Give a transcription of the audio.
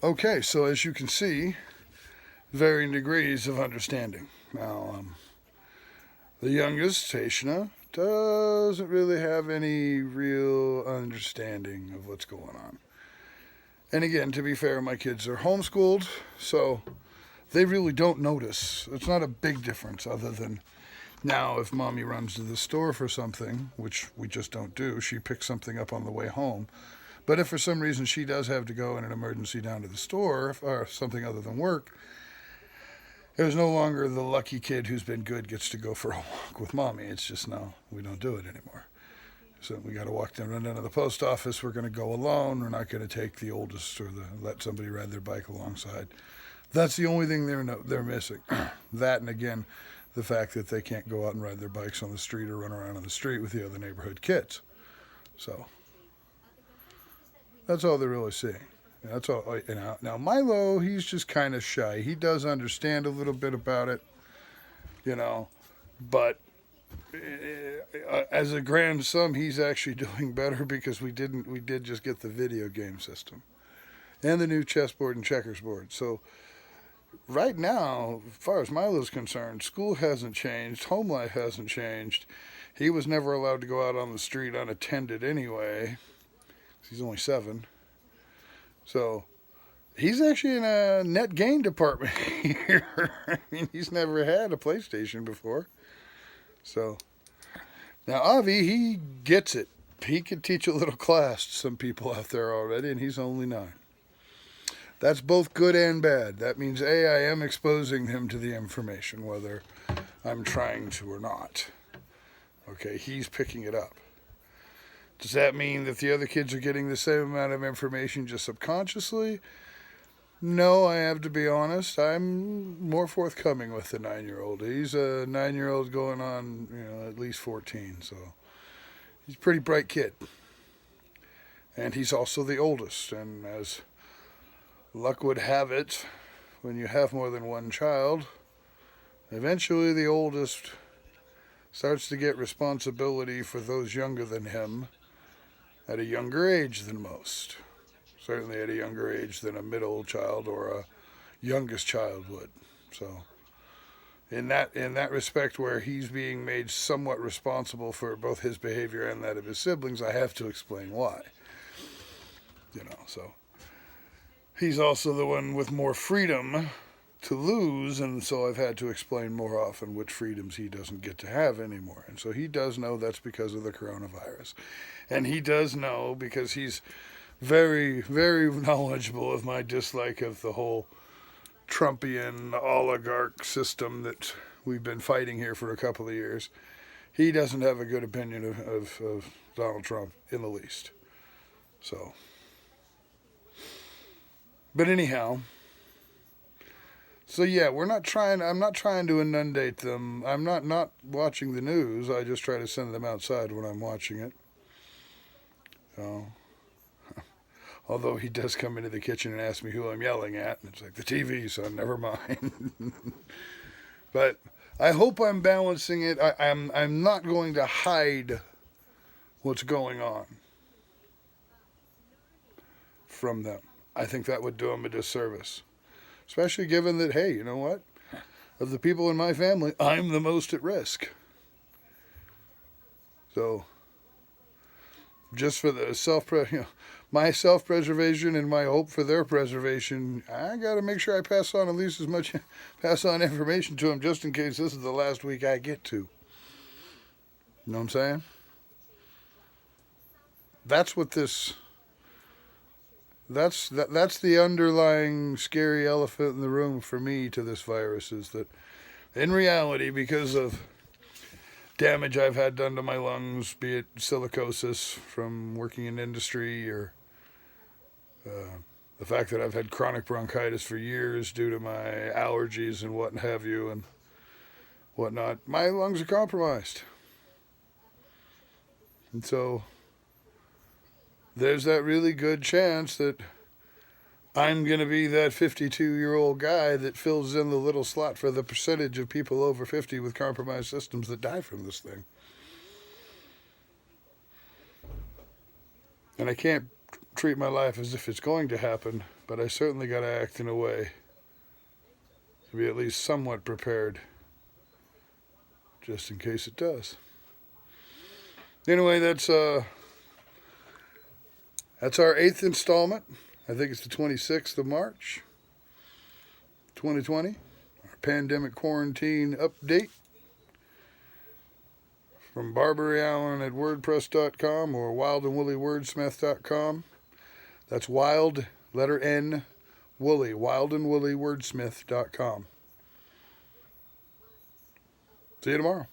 Okay, so as you can see, varying degrees of understanding. Now, the youngest, Tashna, doesn't really have any real understanding of what's going on. And again, to be fair, my kids are homeschooled, so they really don't notice. It's not a big difference other than now if mommy runs to the store for something, which we just don't do, she picks something up on the way home. But if for some reason she does have to go in an emergency down to the store or something other than work, there's no longer the lucky kid who's been good gets to go for a walk with mommy. It's just no, we don't do it anymore. So we got to walk down, run down to the post office. We're going to go alone. We're not going to take the oldest or let somebody ride their bike alongside. That's the only thing they're missing. That and again, the fact that they can't go out and ride their bikes on the street or run around on the street with the other neighborhood kids. So that's all they're really seeing. That's all. Now Milo, he's just kind of shy. He does understand a little bit about it, but as a grand sum, he's actually doing better because we did just get the video game system and the new chessboard and checkers board. So right now, as far as Milo's concerned, school hasn't changed, home life hasn't changed. He was never allowed to go out on the street unattended anyway. He's only 7. So he's actually in a net gain department here. I mean, he's never had a PlayStation before. So now Avi, he gets it. He could teach a little class to some people out there already, and he's only 9. That's both good and bad. That means A, I am exposing him to the information, whether I'm trying to or not. Okay, he's picking it up. Does that mean that the other kids are getting the same amount of information just subconsciously? No, I have to be honest. I'm more forthcoming with the 9-year-old. He's a 9-year-old going on, at least 14. So he's a pretty bright kid. And he's also the oldest. And as luck would have it, when you have more than one child, eventually the oldest starts to get responsibility for those younger than him at a younger age than most. Certainly at a younger age than a middle child or a youngest child would. So in that respect where he's being made somewhat responsible for both his behavior and that of his siblings, I have to explain why. So he's also the one with more freedom to lose, and so I've had to explain more often which freedoms he doesn't get to have anymore. And so he does know that's because of the coronavirus. And he does know because he's very, very knowledgeable of my dislike of the whole Trumpian oligarch system that we've been fighting here for a couple of years. He doesn't have a good opinion of Donald Trump in the least. So, but anyhow, so yeah, I'm not trying to inundate them. I'm not watching the news. I just try to send them outside when I'm watching it. So, although he does come into the kitchen and ask me who I'm yelling at, and it's like the TV, so never mind. But I hope I'm balancing it. I'm not going to hide what's going on from them. I think that would do them a disservice. Especially given that, hey, you know what? Of the people in my family, I'm the most at risk. So, just for the my self-preservation and my hope for their preservation, I got to make sure I pass on at least as much, pass on information to them just in case this is the last week I get to. You know what I'm saying? That's what this... That's the underlying scary elephant in the room for me to this virus is that in reality, because of damage I've had done to my lungs, be it silicosis from working in industry or the fact that I've had chronic bronchitis for years due to my allergies and what have you and whatnot, my lungs are compromised. And so there's that really good chance that I'm going to be that 52-year-old guy that fills in the little slot for the percentage of people over 50 with compromised systems that die from this thing. And I can't treat my life as if it's going to happen, but I certainly got to act in a way to be at least somewhat prepared, just in case it does. Anyway, that's our 8th installment. I think it's the 26th of March, 2020. Our pandemic quarantine update from Barbary Allen at WordPress.com or WildandWoollyWordsmith.com. That's Wild, letter N, Woolly, WildandWoollyWordsmith.com. See you tomorrow.